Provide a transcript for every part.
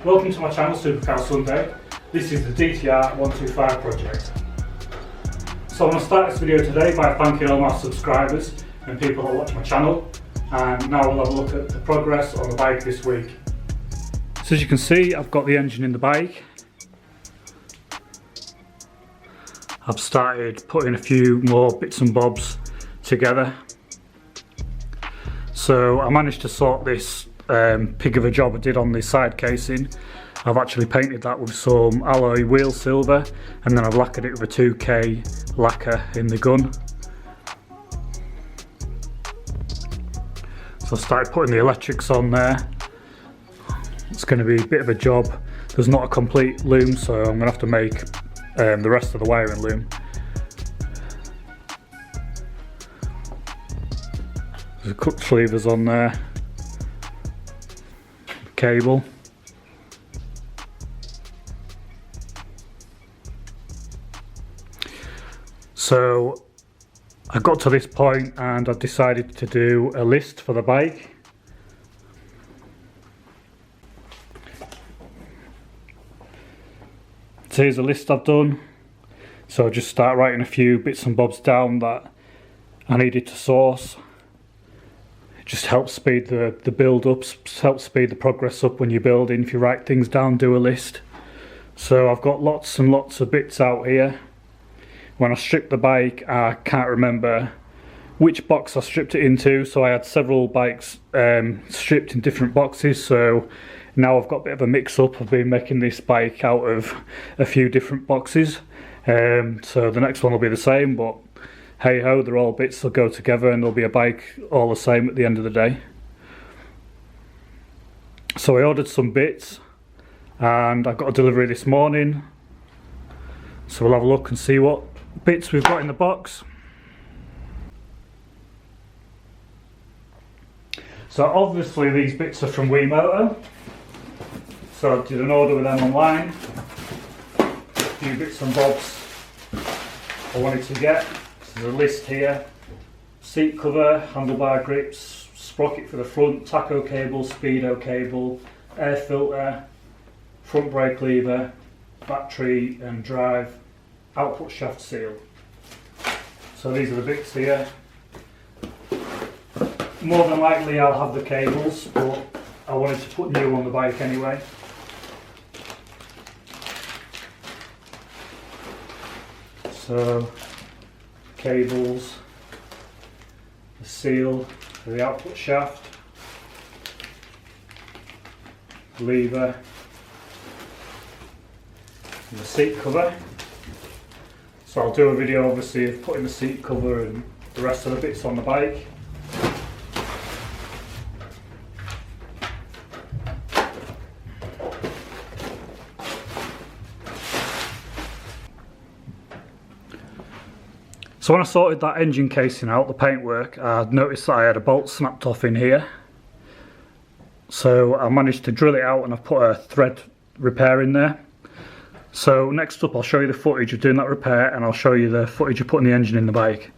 Welcome to my channel, Supercar Sunday. This is the dtr125 project. So I want to start this video today by thanking all my subscribers and people that watch my channel, and now we'll have a look at the progress on the bike this week. So as you can see, I've got the engine in the bike. I've started putting a few more bits and bobs together. So I managed to sort this pig of a job I did on the side casing. I've actually painted that with some alloy wheel silver, and then I've lacquered it with a 2K lacquer in the gun. So I started putting the electrics on there. It's going to be a bit of a job. There's not a complete loom, so I'm going to have to make the rest of the wiring loom. There's a cut sleevers on there. Cable. So I got to this point and I decided to do a list for the bike. So here's a list I've done. So I just start writing a few bits and bobs down that I needed to source. It just helps speed the build up, helps speed the progress up when you're building. If you write things down, do a list. So I've got lots and lots of bits out here. When I stripped the bike, I can't remember which box I stripped it into, so I had several bikes stripped in different boxes, so now I've got a bit of a mix up. I've been making this bike out of a few different boxes, so the next one will be the same, but hey ho, they're all bits that go together and there'll be a bike all the same at the end of the day. So I ordered some bits and I got a delivery this morning, so we'll have a look and see what bits we've got in the box. So obviously these bits are from Wimoto, so I did an order with them online. A few bits and bobs I wanted to get. There's a list here: seat cover, handlebar grips, sprocket for the front, tacho cable, speedo cable, air filter, front brake lever, battery and drive, output shaft seal. So these are the bits here. More than likely I'll have the cables, but I wanted to put new on the bike anyway. So cables, the seal for the output shaft, lever, and the seat cover. So I'll do a video obviously of putting the seat cover and the rest of the bits on the bike. So when I sorted that engine casing out, the paintwork, I noticed that I had a bolt snapped off in here. So I managed to drill it out and I've put a thread repair in there. So next up I'll show you the footage of doing that repair, and I'll show you the footage of putting the engine in the bike.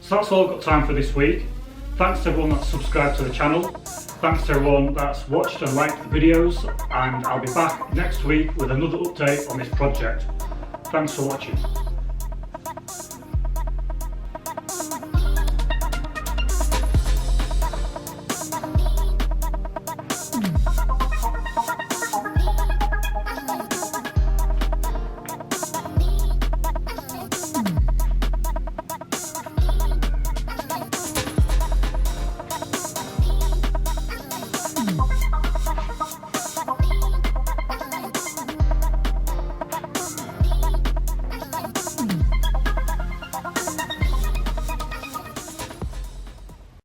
So that's all I've got time for this week. Thanks to everyone that's subscribed to the channel. Thanks to everyone that's watched and liked the videos, and I'll be back next week with another update on this project. Thanks for watching.